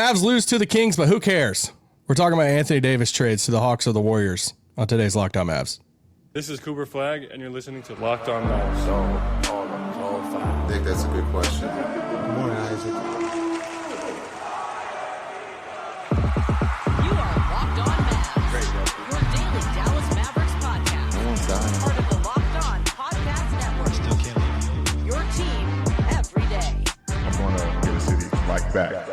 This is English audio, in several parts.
Mavs lose to the Kings, but who cares? We're talking about Anthony Davis trades to the Hawks or the Warriors on today's Locked On Mavs. This is Cooper Flagg, and you're listening to Locked On Mavs. I think that's a good question. Good morning, Isaac. You are Locked On Mavs, your daily Dallas Mavericks podcast. No one's dying. Part of the Locked On Podcast Network. Still can't leave. Your team every day. I'm going to get a city like that.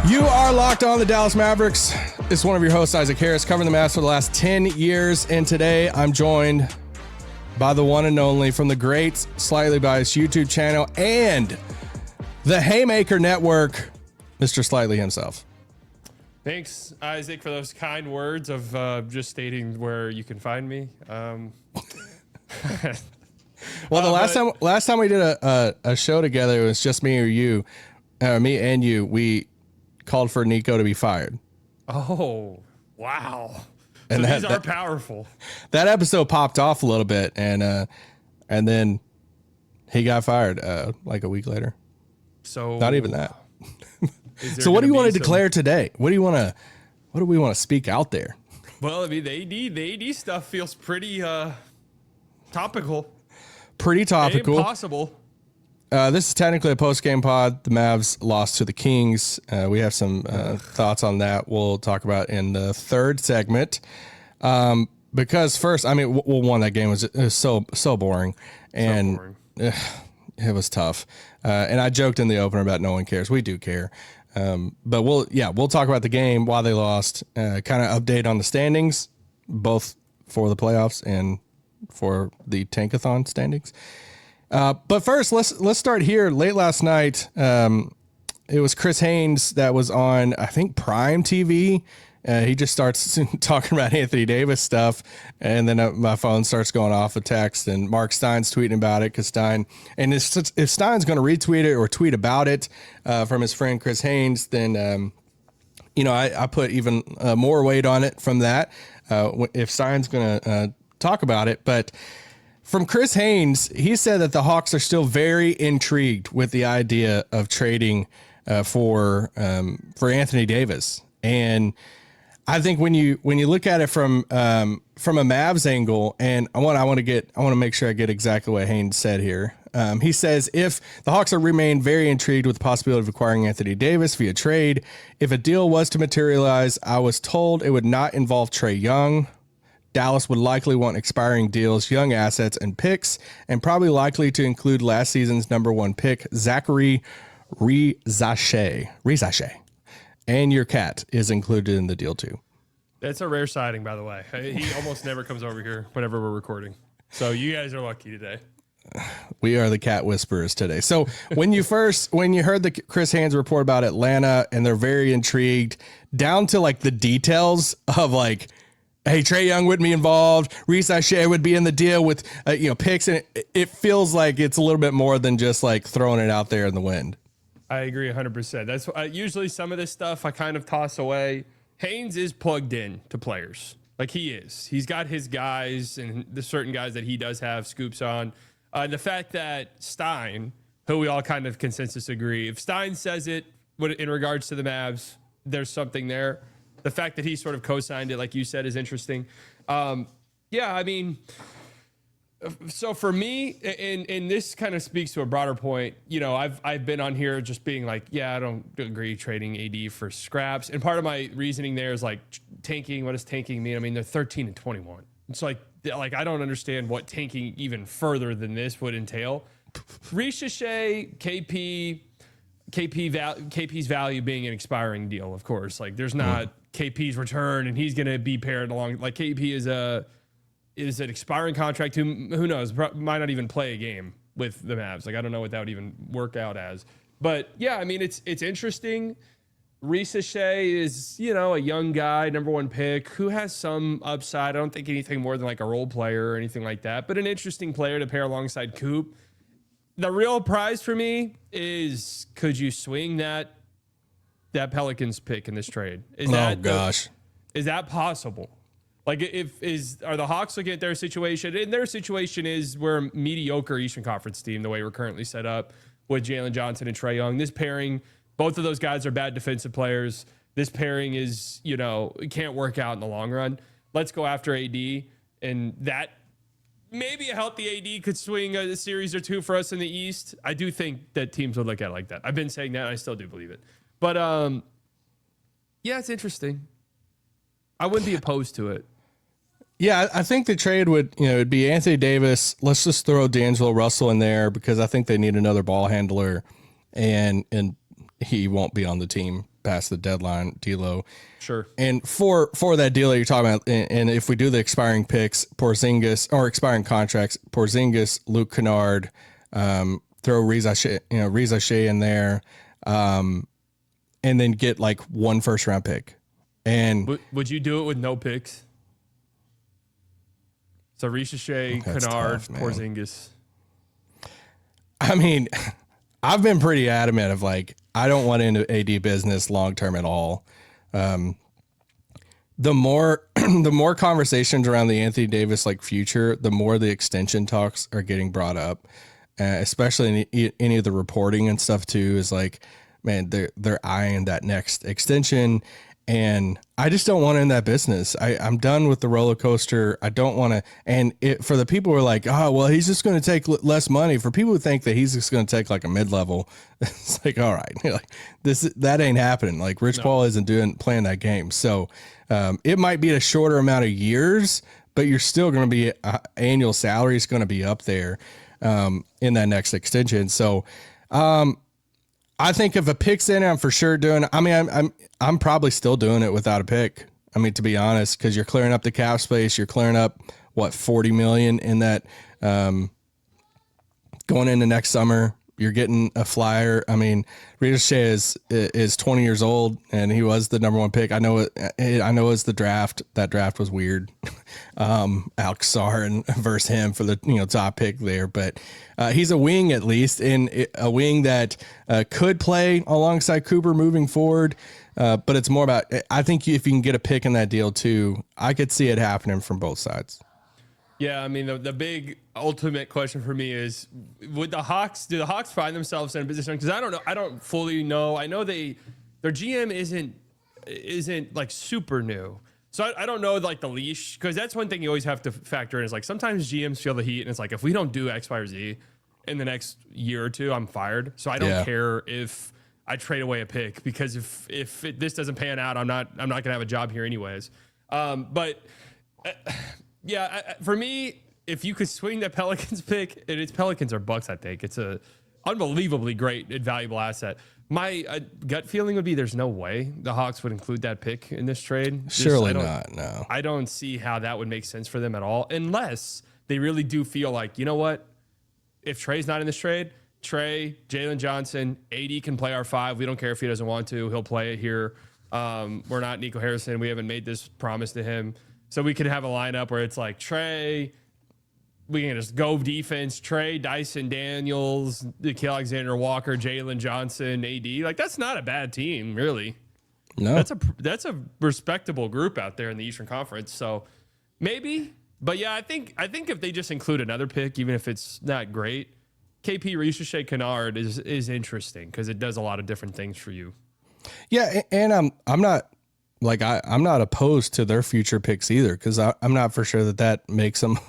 You are Locked On the Dallas Mavericks. It's one of your hosts, Isaac Harris, covering the Mavs for the last 10 years. And today I'm joined by the one and only from the great Slightly Biased YouTube channel and the Haymaker Network, Mr. Slightly himself. Thanks, Isaac, for those kind words of just stating where you can find me. Well, the last time we did a show together, it was just me and you. We called for Nico to be fired. Oh, wow. And so these are powerful. That episode popped off a little bit, and then he got fired like a week later. So not even that. So what do you want to declare today? What do we want to speak out there? Well, I mean, the AD stuff feels pretty topical. Pretty topical. Impossible. This is technically a post-game pod. The Mavs lost to the Kings. We have some thoughts on that we'll talk about in the third segment. Because first, I mean, one, that game was so boring. And it was tough. And I joked in the opener about no one cares. We do care. But we'll talk about the game, why they lost, kind of update on the standings, both for the playoffs and for the Tankathon standings. But first, let's start here. Late last night, it was Chris Haynes that was on, I think, Prime TV. He just starts talking about Anthony Davis stuff, and then my phone starts going off a text, and Mark Stein's tweeting about it because if Stein's going to retweet it or tweet about it from his friend Chris Haynes, then I put even more weight on it from that if Stein's going to talk about it, but. From Chris Haynes, he said that the Hawks are still very intrigued with the idea of trading for Anthony Davis, and I think when you look at it from a Mavs angle, and I want to make sure I get exactly what Haynes said here. He says if the Hawks remain very intrigued with the possibility of acquiring Anthony Davis via trade, if a deal was to materialize, I was told it would not involve Tre Young. Dallas would likely want expiring deals, young assets, and picks, and probably likely to include last season's number one pick, Zachary Rizache. And your cat is included in the deal too. That's a rare sighting, by the way. He almost never comes over here whenever we're recording. So you guys are lucky today. We are the cat whisperers today. So when you heard the Chris Haynes report about Atlanta and they're very intrigued, down to like the details of like, hey, Tre Young wouldn't be involved. Rizache would be in the deal with, picks. And it feels like it's a little bit more than just like throwing it out there in the wind. I agree 100%. That's usually some of this stuff I kind of toss away. Haynes is plugged in to players. Like he is. He's got his guys and the certain guys that he does have scoops on. The fact that Stein, who we all kind of consensus agree, if Stein says it in regards to the Mavs, there's something there. The fact that he sort of co-signed it, like you said, is interesting. I mean, so for me, and this kind of speaks to a broader point, I've been on here just being like, I don't agree trading AD for scraps. And part of my reasoning there is like tanking. What does tanking mean? I mean, they're 13-21. It's like I don't understand what tanking even further than this would entail. Rizache, KP's value being an expiring deal, of course. Like there's not KP's return and he's going to be paired along. Like KP is an expiring contract. Who knows? Might not even play a game with the Mavs. Like I don't know what that would even work out as. But yeah, I mean it's interesting. Rizache is a young guy, number one pick who has some upside. I don't think anything more than like a role player or anything like that, but an interesting player to pair alongside Coop. The real prize for me is could you swing that Pelicans pick in this trade? Is that possible? Like are the Hawks looking at their situation? And their situation is we're a mediocre Eastern Conference team the way we're currently set up with Jalen Johnson and Tre Young. This pairing Both of those guys are bad defensive players. This pairing is, it can't work out in the long run. Let's go after AD, and that maybe a healthy AD could swing a series or two for us in the East. I do think that teams would look at it like that. I've been saying that, and I still do believe it. But yeah, it's interesting. I wouldn't be opposed to it. Yeah, I think the trade would, it'd be Anthony Davis. Let's just throw D'Angelo Russell in there because I think they need another ball handler, and he won't be on the team past the deadline, D'Lo. Sure. And for that deal that you're talking about, and if we do the expiring picks, Porzingis, or expiring contracts, Porzingis, Luke Kennard, throw Reza Shea in there, and then get like 1 first-round pick. And would you do it with no picks? So Reza Shea, Kennard, tough, Porzingis. I mean, I've been pretty adamant of like, I don't want into AD business long-term at all. The more conversations around the Anthony Davis like future, the more the extension talks are getting brought up, especially in any of the reporting and stuff too, is like, man, they're eyeing that next extension. And I just don't want to in that business. I'm done with the roller coaster. I don't want to. And for the people who are like, oh, well, he's just going to take less money. For people who think that he's just going to take like a mid-level, it's like, all right, like that ain't happening. Like Rich Paul isn't playing that game. So it might be a shorter amount of years, but you're still going to be annual salary is going to be up there in that next extension. So I think if a pick's in, I'm for sure doing. I mean, I'm probably still doing it without a pick. I mean, to be honest, because you're clearing up the cap space, you're clearing up what $40 million in that going into next summer. You're getting a flyer. I mean, Reza Shea is 20 years old, and he was the number 1 pick. I know it was the draft. That draft was weird. Alex Sarr versus him for the top pick there, but he's a wing at least, and a wing that could play alongside Cooper moving forward. But it's more about, I think if you can get a pick in that deal too, I could see it happening from both sides. Yeah, I mean, the big ultimate question for me is, do the Hawks find themselves in a position? Because I don't know. I don't fully know. I know their GM isn't like super new. So I don't know like the leash, because that's one thing you always have to factor in is like sometimes GMs feel the heat and it's like, if we don't do X, Y, or Z in the next year or two, I'm fired. So I don't care if I trade away a pick, because if this doesn't pan out, I'm not going to have a job here anyways. Yeah, for me, if you could swing that Pelicans pick, and it's Pelicans or Bucks, I think it's a unbelievably great and valuable asset. My gut feeling would be there's no way the Hawks would include that pick in this trade. Surely not. No, I don't see how that would make sense for them at all, unless they really do feel like, you know what, if Tre's not in this trade, Tre, Jalen Johnson, AD can play our 5. We don't care if he doesn't want to. He'll play it here. We're not Nico Harrison. We haven't made this promise to him. So we could have a lineup where it's like Tre, we can just go defense, Tre, Dyson Daniels, Nickeil Alexander-Walker, Jalen Johnson, AD. Like, that's not a bad team, really. No. That's a respectable group out there in the Eastern Conference. So maybe. But yeah, I think if they just include another pick, even if it's not great, KP Reza Shea Kennard is interesting because it does a lot of different things for you. Yeah, and I'm not I'm not opposed to their future picks either, because I'm not for sure that makes them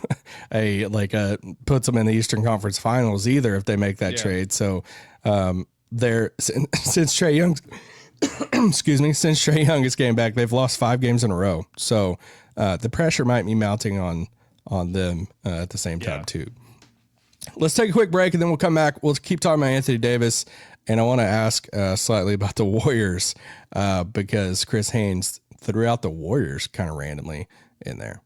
puts them in the Eastern Conference Finals either if they make that trade. So since Tre Young, since Tre Young is getting back, they've lost 5 games in a row. So the pressure might be mounting on them at the same time too. Let's take a quick break, and then we'll come back. We'll keep talking about Anthony Davis, and I want to ask slightly about the Warriors because Chris Haynes threw out the Warriors kind of randomly in there.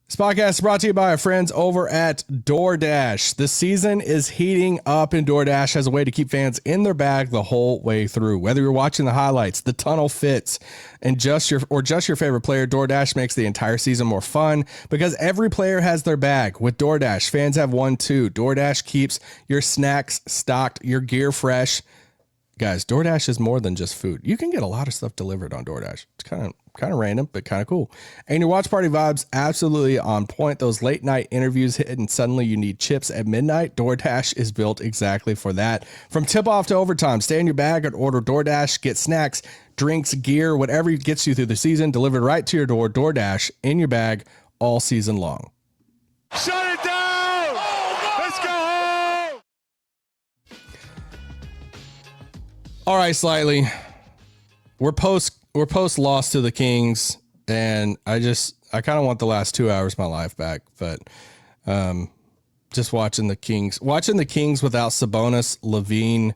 This podcast is brought to you by our friends over at DoorDash. The season is heating up, and DoorDash has a way to keep fans in their bag the whole way through. Whether you're watching the highlights, the tunnel fits, and just your favorite player, DoorDash makes the entire season more fun because every player has their bag. With DoorDash, fans have one too. DoorDash keeps your snacks stocked, your gear fresh, guys, DoorDash is more than just food. You can get a lot of stuff delivered on DoorDash. It's kind of random, but kind of cool. And your watch party vibes absolutely on point. Those late night interviews hit and suddenly you need chips at midnight. DoorDash is built exactly for that. From tip off to overtime, stay in your bag and order DoorDash. Get snacks, drinks, gear, whatever gets you through the season, delivered right to your door. DoorDash in your bag all season long. Shut it down! Let's go home! All right, Slightly. We're post loss to the Kings, and I kind of want the last 2 hours of my life back. But just watching the Kings without Sabonis, Levine,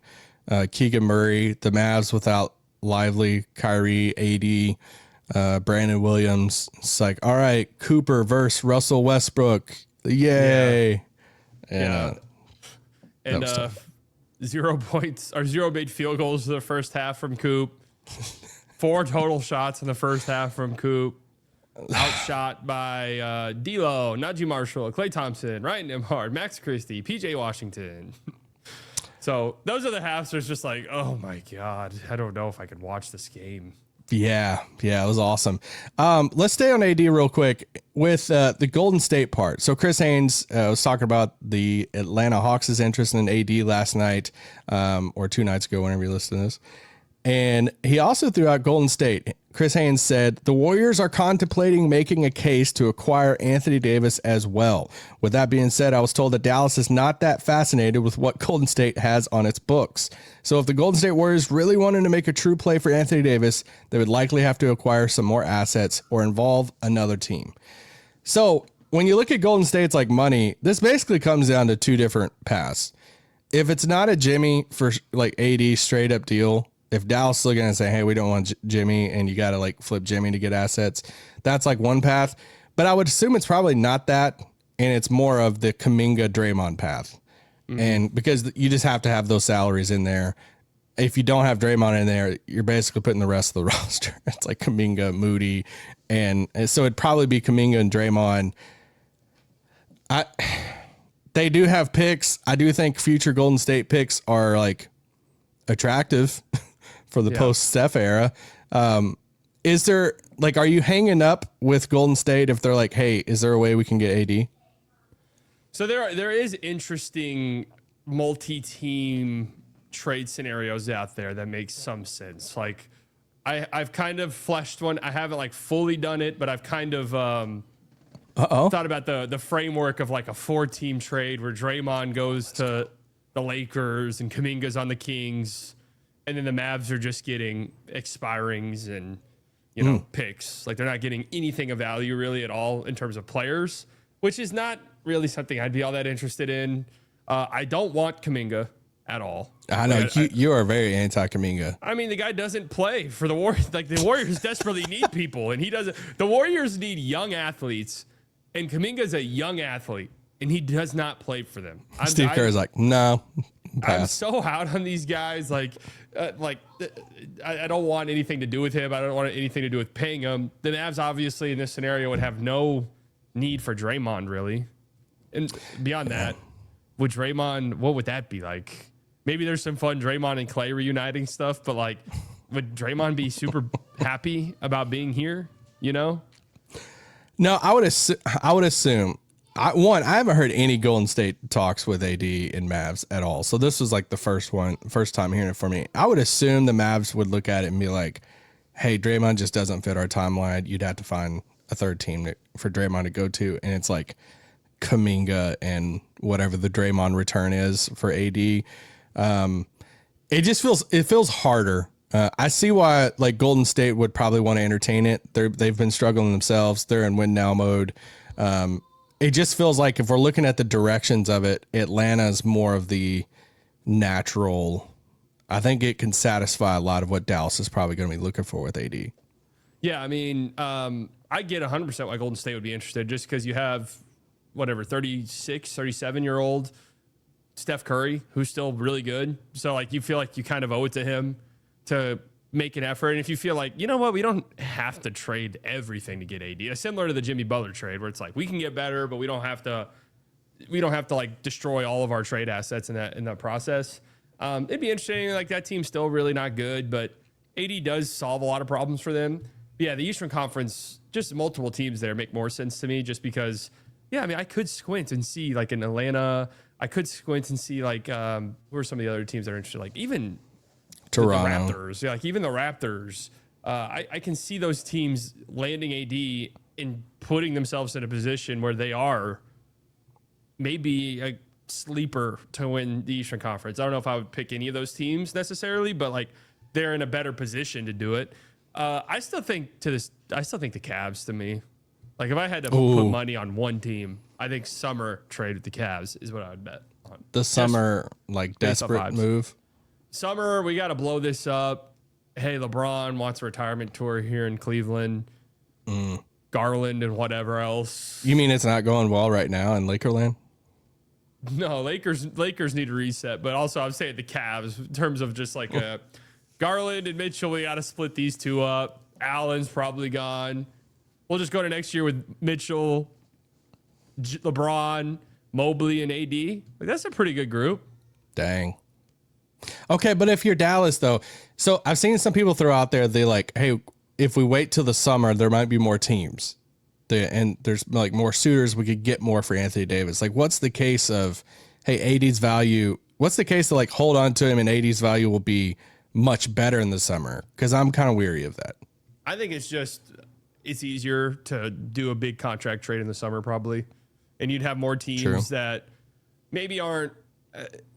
Keegan Murray, the Mavs without Lively, Kyrie, AD, Brandon Williams. It's like, all right, Cooper versus Russell Westbrook, yay! Yeah. And 0 points or 0 made field goals for the first half from Coop. 4 total shots in the first half from Coop. Outshot by D'Lo, Naji Marshall, Klay Thompson, Ryan Nembhard, Max Christie, PJ Washington. So those are the halves. There's just like, oh my God, I don't know if I could watch this game. Yeah, it was awesome. Let's stay on AD real quick with the Golden State part. So Chris Haynes was talking about the Atlanta Hawks' interest in AD last night, or 2 nights ago, whenever you listen to this. And he also threw out Golden State. Chris Haynes said, the Warriors are contemplating making a case to acquire Anthony Davis as well. With that being said, I was told that Dallas is not that fascinated with what Golden State has on its books. So if the Golden State Warriors really wanted to make a true play for Anthony Davis, they would likely have to acquire some more assets or involve another team. So when you look at Golden State's like money, this basically comes down to 2 different paths. If it's not a Jimmy for like AD straight up deal, if Dallas is looking and saying, hey, we don't want Jimmy and you got to like flip Jimmy to get assets, that's like one path. But I would assume it's probably not that. And it's more of the Kuminga Draymond path. Mm-hmm. And because you just have to have those salaries in there. If you don't have Draymond in there, you're basically putting the rest of the roster. It's like Kuminga, Moody. And so it'd probably be Kuminga and Draymond. They do have picks. I do think future Golden State picks are like attractive for the post-Steph era. Is there like, are you hanging up with Golden State if they're like, hey, is there a way we can get AD? So there is interesting multi-team trade scenarios out there that makes some sense. Like I've kind of fleshed one. I haven't like fully done it, but I've kind of thought about the framework of like a 4-team trade where Draymond goes to the Lakers and Kuminga's on the Kings. And then the Mavs are just getting expirings and, picks. Like they're not getting anything of value really at all in terms of players, which is not really something I'd be all that interested in. I don't want Kuminga at all. I know you are very anti-Kuminga. I mean, the guy doesn't play for the Warriors. Like the Warriors desperately need people, and he doesn't. The Warriors need young athletes, and Kuminga's a young athlete, and he does not play for them. Steve Kerr's like, no. Pass. I'm so out on these guys. I don't want anything to do with him. I don't want anything to do with paying him. The Mavs, obviously, in this scenario, would have no need for Draymond, really. And beyond that, would Draymond, what would that be like? Maybe there's some fun Draymond and Klay reuniting stuff, but like, would Draymond be super happy about being here? No, I would assume. I haven't heard any Golden State talks with AD and Mavs at all. So this was like the first time hearing it for me. I would assume the Mavs would look at it and be like, hey, Draymond just doesn't fit our timeline. You'd have to find a third team for Draymond to go to. And it's like Kuminga and whatever the Draymond return is for AD. It just feels harder. I see why like Golden State would probably want to entertain it. They've been struggling themselves. They're in win now mode. It just feels like if we're looking at the directions of it, Atlanta's more of the natural. I think it can satisfy a lot of what Dallas is probably going to be looking for with AD. Yeah, I mean, I get 100% why Golden State would be interested just because you have, 36, 37-year-old Steph Curry, who's still really good. So, like, you feel like you kind of owe it to him to make an effort. And if you feel like, you know what, we don't have to trade everything to get AD. It's similar to the Jimmy Butler trade where it's like, we can get better, but we don't have to like destroy all of our trade assets in that process. It'd be interesting. Like that team's still really not good, but AD does solve a lot of problems for them. But yeah, the Eastern Conference, just multiple teams there make more sense to me just because, yeah, I mean, I could squint and see like in Atlanta, I could squint and see like, who are some of the other teams that are interested? Like even Toronto. the Raptors, yeah, like even the Raptors. I can see those teams landing AD and putting themselves in a position where they are maybe a sleeper to win the Eastern Conference. I don't know if I would pick any of those teams necessarily, but like they're in a better position to do it. I still think the Cavs to me. Like if I had to put money on one team, I think summer trade with the Cavs is what I would bet on. The summer like desperate move. Summer, we got to blow this up. Hey, LeBron wants a retirement tour here in Cleveland. Garland and whatever else. You mean it's not going well right now in Lakerland? No, Lakers need a reset, but also I'm saying the Cavs in terms of just like a Garland and Mitchell, we got to split these two up. Allen's probably gone. We'll just go to next year with Mitchell, LeBron, Mobley, and AD. Like, that's a pretty good group. Dang. Okay, but if you're Dallas, though, so I've seen some people throw out there, they like, hey, if we wait till the summer, there might be more teams. And there's like more suitors, we could get more for Anthony Davis. Like, what's the case of, hey, AD's value? What's the case to like hold on to him and AD's value will be much better in the summer? Because I'm kind of weary of that. I think it's easier to do a big contract trade in the summer probably. And you'd have more teams that maybe aren't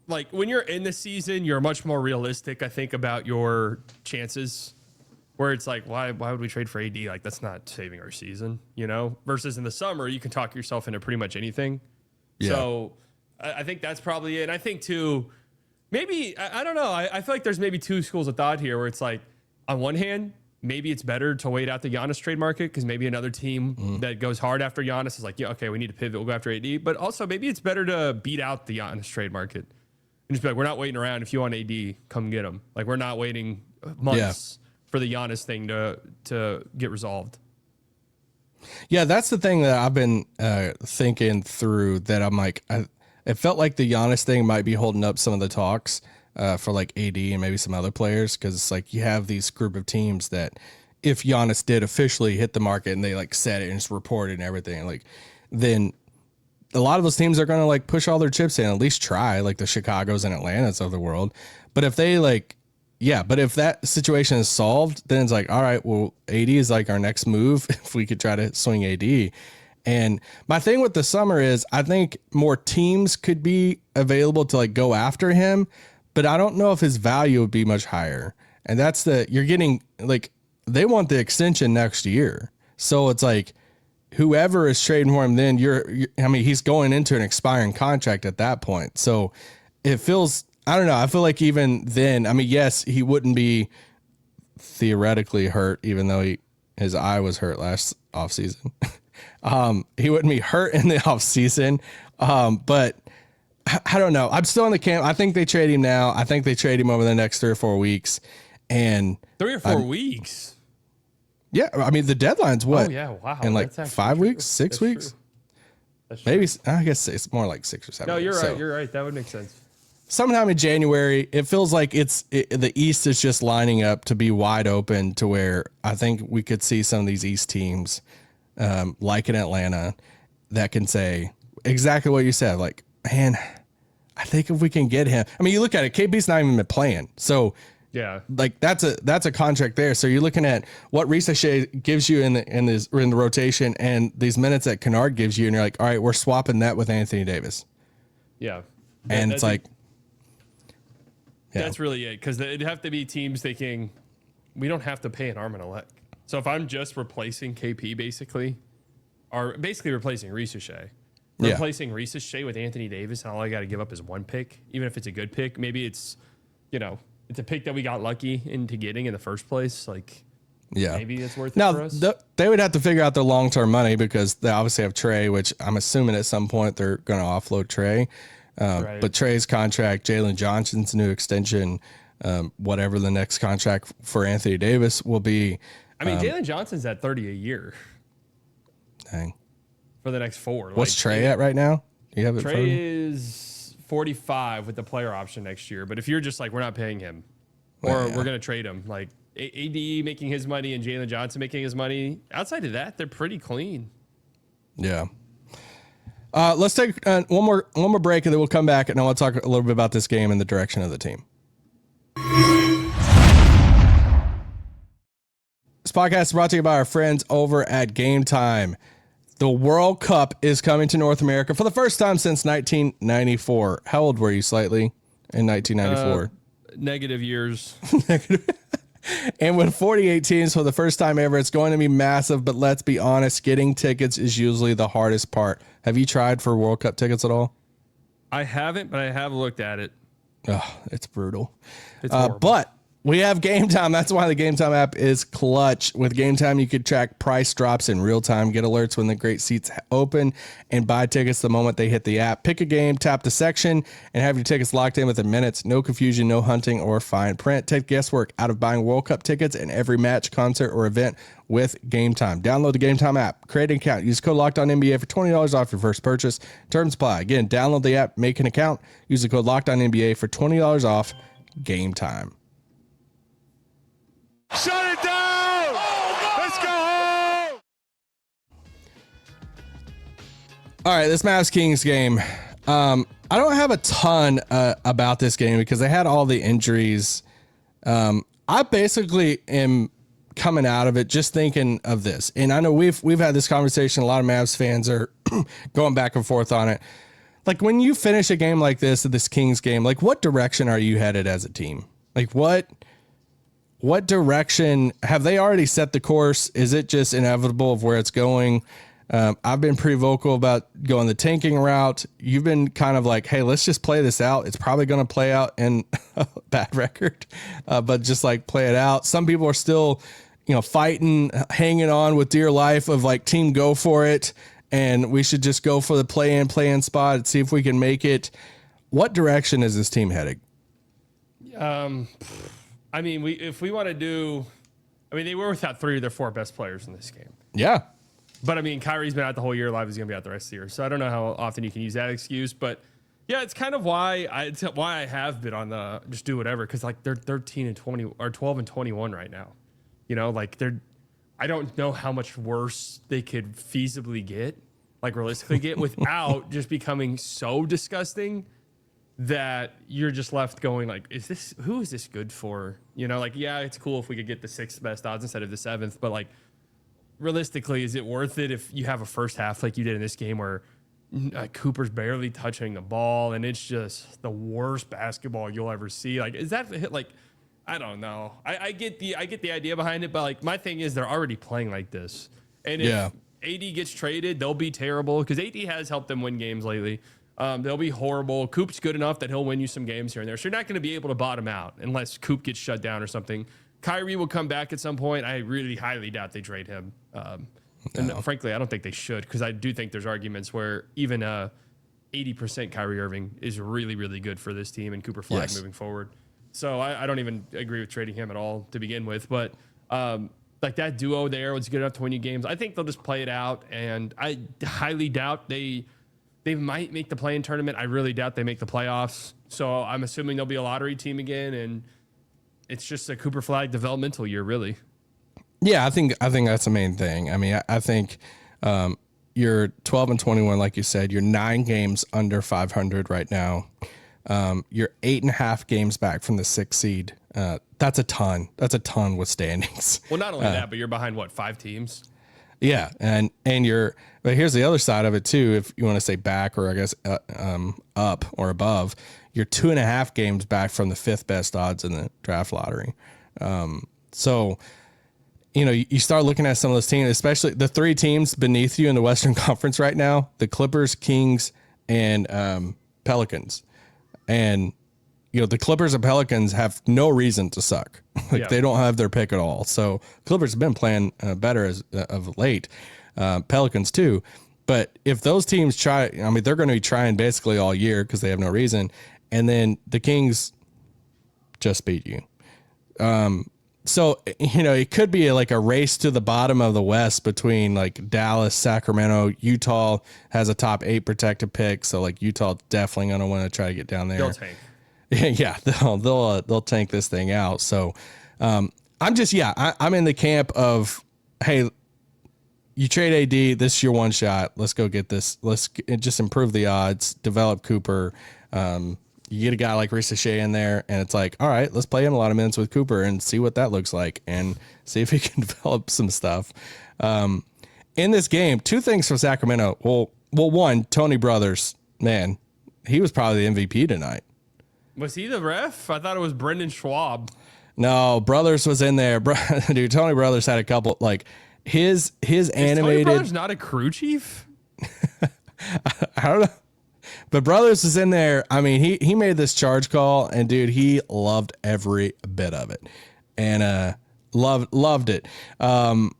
like when you're in the season, you're much more realistic, I think, about your chances. Where it's like, why would we trade for AD? Like, that's not saving our season, you know? Versus in the summer, you can talk yourself into pretty much anything. Yeah. So I think that's probably it. And I think, too, maybe, I don't know. I feel like there's maybe two schools of thought here where it's like, on one hand, maybe it's better to wait out the Giannis trade market because maybe another team that goes hard after Giannis is like, yeah, okay, we need to pivot. We'll go after AD. But also, maybe it's better to beat out the Giannis trade market. And just be like, we're not waiting around. If you want AD, come get him. Like, we're not waiting months for the Giannis thing to get resolved. Yeah, that's the thing that I've been thinking through that I'm like, it felt like the Giannis thing might be holding up some of the talks for like AD and maybe some other players. Cause it's like you have these group of teams that if Giannis did officially hit the market and they like said it and it's reported and everything, like then a lot of those teams are going to like push all their chips in, at least try, like the Chicagos and Atlantas of the world. But if they like, yeah, but if that situation is solved, then it's like, all right, well, AD is like our next move if we could try to swing AD. And my thing with the summer is I think more teams could be available to like go after him, but I don't know if his value would be much higher. And that's you're getting like, they want the extension next year. So it's like whoever is trading for him, then I mean, he's going into an expiring contract at that point. So it feels, I don't know. I feel like even then, I mean, yes, he wouldn't be theoretically hurt, even though his eye was hurt last offseason. He wouldn't be hurt in the offseason. But I don't know. I'm still in the camp. I think they trade him now. I think they trade him over the next 3 or 4 weeks. And 3 or 4 weeks. Yeah. I mean, the deadline's what? Oh, yeah. Wow. In like 5 weeks, 6 weeks? That's maybe, I guess it's more like 6 or 7 No, weeks. you're right. So, You're right. That would make sense. sometime in January, it feels like the East is just lining up to be wide open to where I think we could see some of these East teams, like in Atlanta, that can say exactly what you said. Like, man, I think if we can get him, I mean, you look at it, KB's not even been playing. So yeah, like that's a contract there. So you're looking at what Ricochet gives you in the rotation and these minutes that Kennard gives you. And you're like, all right, we're swapping that with Anthony Davis. Yeah. And it's like, yeah. That's really it. Because it'd have to be teams thinking we don't have to pay an arm and a leg. So if I'm just replacing KP basically, or basically replacing Ricochet, replacing Ricochet with Anthony Davis, and all I got to give up is one pick, even if it's a good pick. Maybe it's, it's a pick that we got lucky into getting in the first place. Like, maybe it's worth it for us. They would have to figure out their long-term money because they obviously have Tre, which I'm assuming at some point they're going to offload Tre. Right. But Tre's contract, Jalen Johnson's new extension, whatever the next contract for Anthony Davis will be. I mean, Jalen Johnson's at $30 a year. Dang. For the next 4. What's Tre at right now? Do you have it? Tre is 45 with the player option next year. But if you're just like, we're not paying him, or we're going to trade him, like AD making his money and Jalen Johnson making his money, outside of that, they're pretty clean. Yeah. Let's take one more break, and then we'll come back, and I want to talk a little bit about this game and the direction of the team. This podcast is brought to you by our friends over at Game Time. The World Cup is coming to North America for the first time since 1994. How old were you, slightly, in 1994? Negative years. And with 48 teams for the first time ever, it's going to be massive. But let's be honest, getting tickets is usually the hardest part. Have you tried for World Cup tickets at all? I haven't, but I have looked at it. Oh, it's brutal. It's horrible. But we have Game Time. That's why the Game Time app is clutch. With Game Time, you can track price drops in real time, get alerts when the great seats open, and buy tickets the moment they hit the app. Pick a game, tap the section, and have your tickets locked in within minutes. No confusion, no hunting or fine print. Take guesswork out of buying World Cup tickets in every match, concert, or event with Game Time. Download the Game Time app, create an account, use code LOCKEDONNBA for $20 off your first purchase. Terms apply. Again, download the app, make an account, use the code LOCKEDONNBA for $20 off. Game Time. Shut it down! Let's go home! All right, this Mavs Kings game. I don't have a ton about this game because they had all the injuries. I basically am coming out of it just thinking of this, and I know we've had this conversation. A lot of Mavs fans are going back and forth on it. Like, when you finish a game like this Kings game, like, what direction are you headed as a team? Like, what direction have they already set the course? Is it just inevitable of where it's going? I've been pretty vocal about going the tanking route. You've been kind of like, hey, let's just play this out. It's probably going to play out in a bad record, but just like play it out. Some people are still, fighting, hanging on with dear life of like, team, go for it. And we should just go for the play-in spot and see if we can make it. What direction is this team heading? I mean, if we want to do, they were without 3 of their 4 best players in this game. Yeah. But Kyrie's been out the whole year. Live is going to be out the rest of the year. So I don't know how often you can use that excuse, but yeah, it's kind of why I have been on the just do whatever. Cause like they're 13 and 20 or 12 and 21 right now. I don't know how much worse they could feasibly get, like realistically get, without just becoming so disgusting that you're just left going like, who is this good for? Yeah, it's cool if we could get the 6th best odds instead of the 7th, but like realistically, is it worth it if you have a first half like you did in this game where Cooper's barely touching the ball and it's just the worst basketball you'll ever see? Like, is that like, I don't know. I get the idea behind it, but like my thing is they're already playing like this. And if AD gets traded, they'll be terrible because AD has helped them win games lately. They'll be horrible. Coop's good enough that he'll win you some games here and there. So you're not going to be able to bottom out unless Coop gets shut down or something. Kyrie will come back at some point. I really highly doubt they trade him. And frankly, I don't think they should because I do think there's arguments where even 80% Kyrie Irving is really, really good for this team and Cooper Flagg moving forward. So I don't even agree with trading him at all to begin with. But like that duo there was good enough to win you games. I think they'll just play it out. And I highly doubt they might make the play-in tournament. I really doubt they make the playoffs. So I'm assuming they'll be a lottery team again. And it's just a Cooper Flagg developmental year, really. Yeah, I think that's the main thing. I think you're 12 and 21, like you said. You're 9 games under 500 right now. You're 8.5 games back from the 6th seed. That's a ton. That's a ton with standings. Well, not only that, but you're behind 5 teams. Yeah, and but here's the other side of it too. If you want to say back, or I guess up or above, you're 2.5 games back from the 5th best odds in the draft lottery. So, you start looking at some of those teams, especially the 3 teams beneath you in the Western Conference right now: the Clippers, Kings, and Pelicans. And the Clippers and Pelicans have no reason to suck. They don't have their pick at all. So Clippers have been playing better of late. Pelicans too. But if those teams try, they're going to be trying basically all year because they have no reason. And then the Kings just beat you. So, it could be like a race to the bottom of the West between like Dallas, Sacramento. Utah has a top 8 protected pick. So like Utah definitely going to want to try to get down there. They'll tank. Yeah, they'll tank this thing out. So I'm in the camp of, hey, you trade AD, this is your one shot. Let's go get this. Just improve the odds, develop Cooper. You get a guy like Ricochet in there, and it's like, all right, let's play him a lot of minutes with Cooper and see what that looks like and see if he can develop some stuff. In this game, 2 things for Sacramento. Well, one, Tony Brothers, man, he was probably the MVP tonight. Was he the ref? I thought it was Brendan Schwab. No, Brothers was in there. Dude, Tony Brothers had a couple, like his animated. Tony Brothers not a crew chief? I don't know. But Brothers is in there. I mean, he made this charge call, and dude, he loved every bit of it, and loved it. Can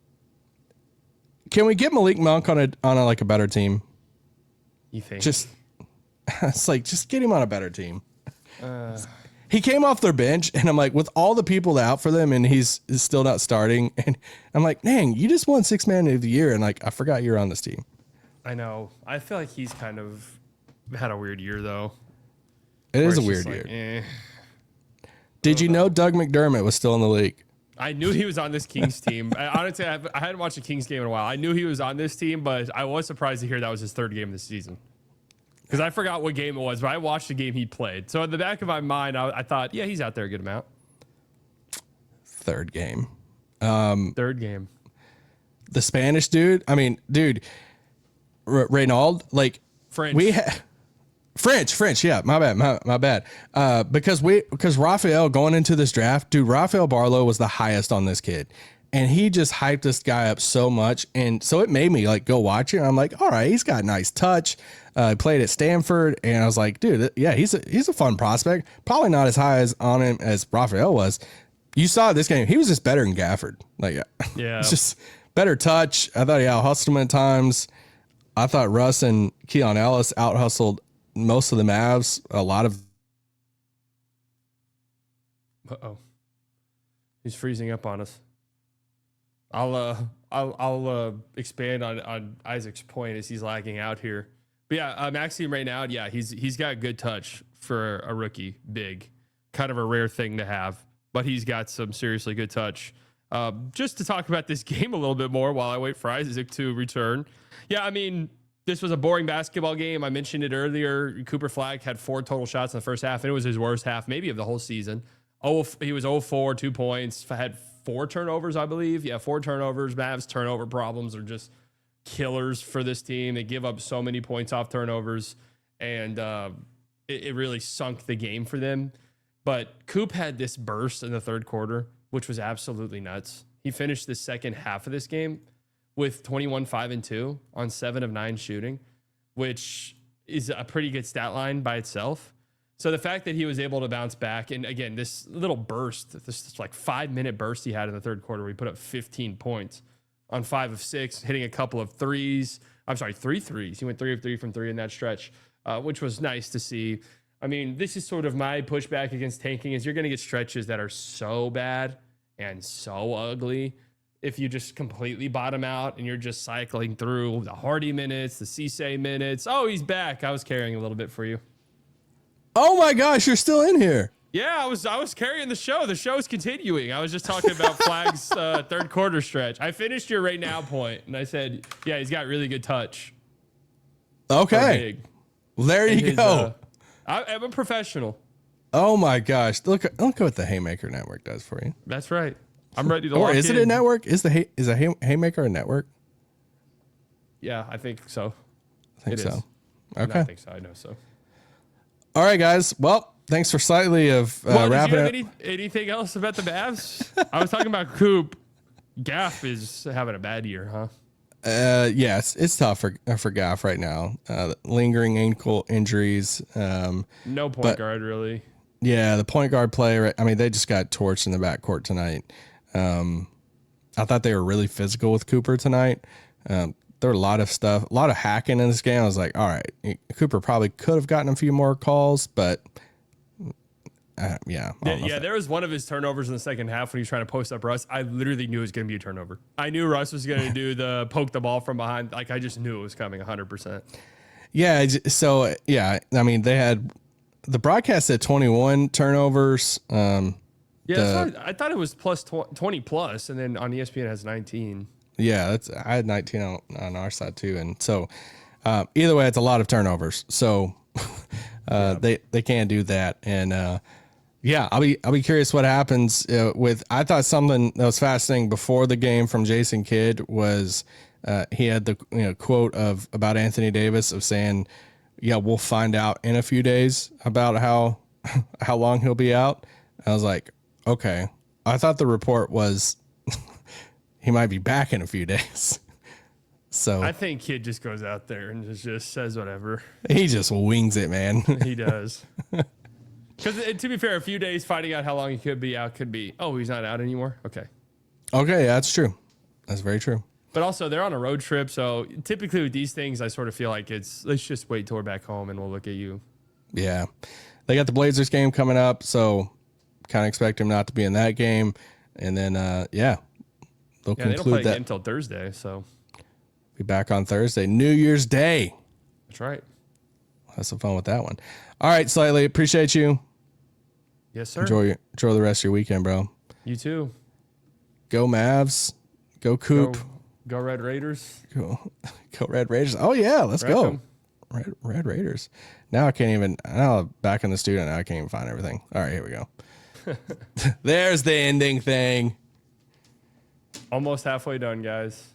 we get Malik Monk on a like a better team? You think? It's like just get him on a better team. He came off their bench, and I'm like, with all the people out for them, and he's still not starting, and I'm like, dang, you just won 6th Man of the Year, and like I forgot you're on this team. I know. I feel like he's kind of had a weird year, though. It is a weird year. Did you know Doug McDermott was still in the league? I knew he was on this Kings team. Honestly, I hadn't watched a Kings game in a while. I knew he was on this team, but I was surprised to hear that was his 3rd game of the season. Because I forgot what game it was, but I watched the game he played. So in the back of my mind, I thought, yeah, he's out there a good amount. 3rd game. 3rd game. The Spanish dude. I mean, dude, Reynald, like French. French. Yeah, my bad. Because Raphael going into this draft, dude, Raphael Barlow was the highest on this kid, and he just hyped this guy up so much, and so it made me like go watch it. And I'm like, all right, he's got nice touch. Played at Stanford, and I was like, dude, yeah, he's a fun prospect. Probably not as high on him as Raphael was. You saw this game; he was just better than Gafford. Like, yeah, it's just better touch. I thought he out hustled him at times. I thought Russ and Keon Ellis out hustled most of the Mavs. A lot of. He's freezing up on us. I'll expand on Isaac's point as he's lagging out here. But yeah, Maxime right now, yeah, he's got good touch for a rookie, big, kind of a rare thing to have, but he's got some seriously good touch. Just to talk about this game a little bit more while I wait for Isaac to return. Yeah, I mean, this was a boring basketball game. I mentioned it earlier. Cooper Flagg had 4 total shots in the first half, and it was his worst half, maybe of the whole season. He was 0-4, 2 points, had 4 turnovers, I believe. Yeah, 4 turnovers. Mavs turnover problems are just killers for this team. They give up so many points off turnovers, and it really sunk the game for them. But Coop had this burst in the 3rd quarter, which was absolutely nuts. He finished the second half of this game with 21, 5, and 2 on 7 of 9 shooting, which is a pretty good stat line by itself. So the fact that he was able to bounce back, and again, this little burst, this like 5-minute burst he had in the 3rd quarter, where he put up 15 points on 5 of 6, hitting a couple of threes. I'm sorry, 3 threes. He went 3 of 3 from 3 in that stretch, which was nice to see. I mean, this is sort of my pushback against tanking, is you're going to get stretches that are so bad and so ugly if you just completely bottom out and you're just cycling through the Hardy minutes, the Cisse minutes. Oh, he's back. I was carrying a little bit for you. Oh my gosh, you're still in here. Yeah, I was carrying the show. The show's continuing. I was just talking about Flagg's 3rd quarter stretch. I finished your right now point, and I said, yeah, he's got really good touch. Okay. Well, there you go. I'm a professional. Oh my gosh. Look what the Haymaker Network does for you. That's right. I'm ready to Or lock is in. it a network? Is a Haymaker a network? Yeah, I think so. I think It so. is. Okay. I think so. I know so. All right, guys. Well, thanks for slightly of wrapping did you up. have anything else about the Mavs? I was talking about Coop. Gaff is having a bad year, huh? Yes, it's tough for Gaff right now. Lingering ankle injuries. No point guard, really. Yeah, the point guard play. I mean, they just got torched in the backcourt tonight. I thought they were really physical with Cooper tonight. There were a lot of stuff, a lot of hacking in this game. I was like, all right, Cooper probably could have gotten a few more calls, but Yeah. I don't know if There was one of his turnovers in the second half when he was trying to post up Russ. I literally knew it was going to be a turnover. I knew Russ was going to do the poke the ball from behind. Like, I just knew it was coming 100%. Yeah. So, yeah, I mean, they had the broadcast said 21 turnovers. Yeah, I thought it was plus 20 plus, and then on ESPN it has 19. Yeah, I had 19 on our side too, and so either way, it's a lot of turnovers. So they can't do that, and yeah, I'll be curious what happens with. I thought something that was fascinating before the game from Jason Kidd was he had the quote about Anthony Davis of saying, "Yeah, we'll find out in a few days about how long he'll be out." I was like, okay, I thought the report was he might be back in a few days. So I think Kidd just goes out there and just says whatever. He just wings it, man. He does. Because to be fair, a few days finding out how long he could be out could be, oh, he's not out anymore. Okay. Okay, that's true. That's very true. But also, they're on a road trip, so typically with these things, I sort of feel like it's let's just wait till we're back home and we'll look at you. Yeah, they got the Blazers game coming up, so kind of expect him not to be in that game, and then they'll Yeah, they don't play conclude again that. until Thursday, so Be back on Thursday, New Year's Day. that's right. Have some fun with that one. All right, Slightly, appreciate you. Yes, sir. Enjoy the rest of your weekend, bro. You too. Go Mavs. Go Coop. Go Red Raiders. Go Red Raiders. Oh yeah, let's Wreck go. 'em. Red Raiders. Now I can't even. Now back in the studio. Now I can't even find everything. All right, here we go. There's the ending thing. Almost halfway done, guys.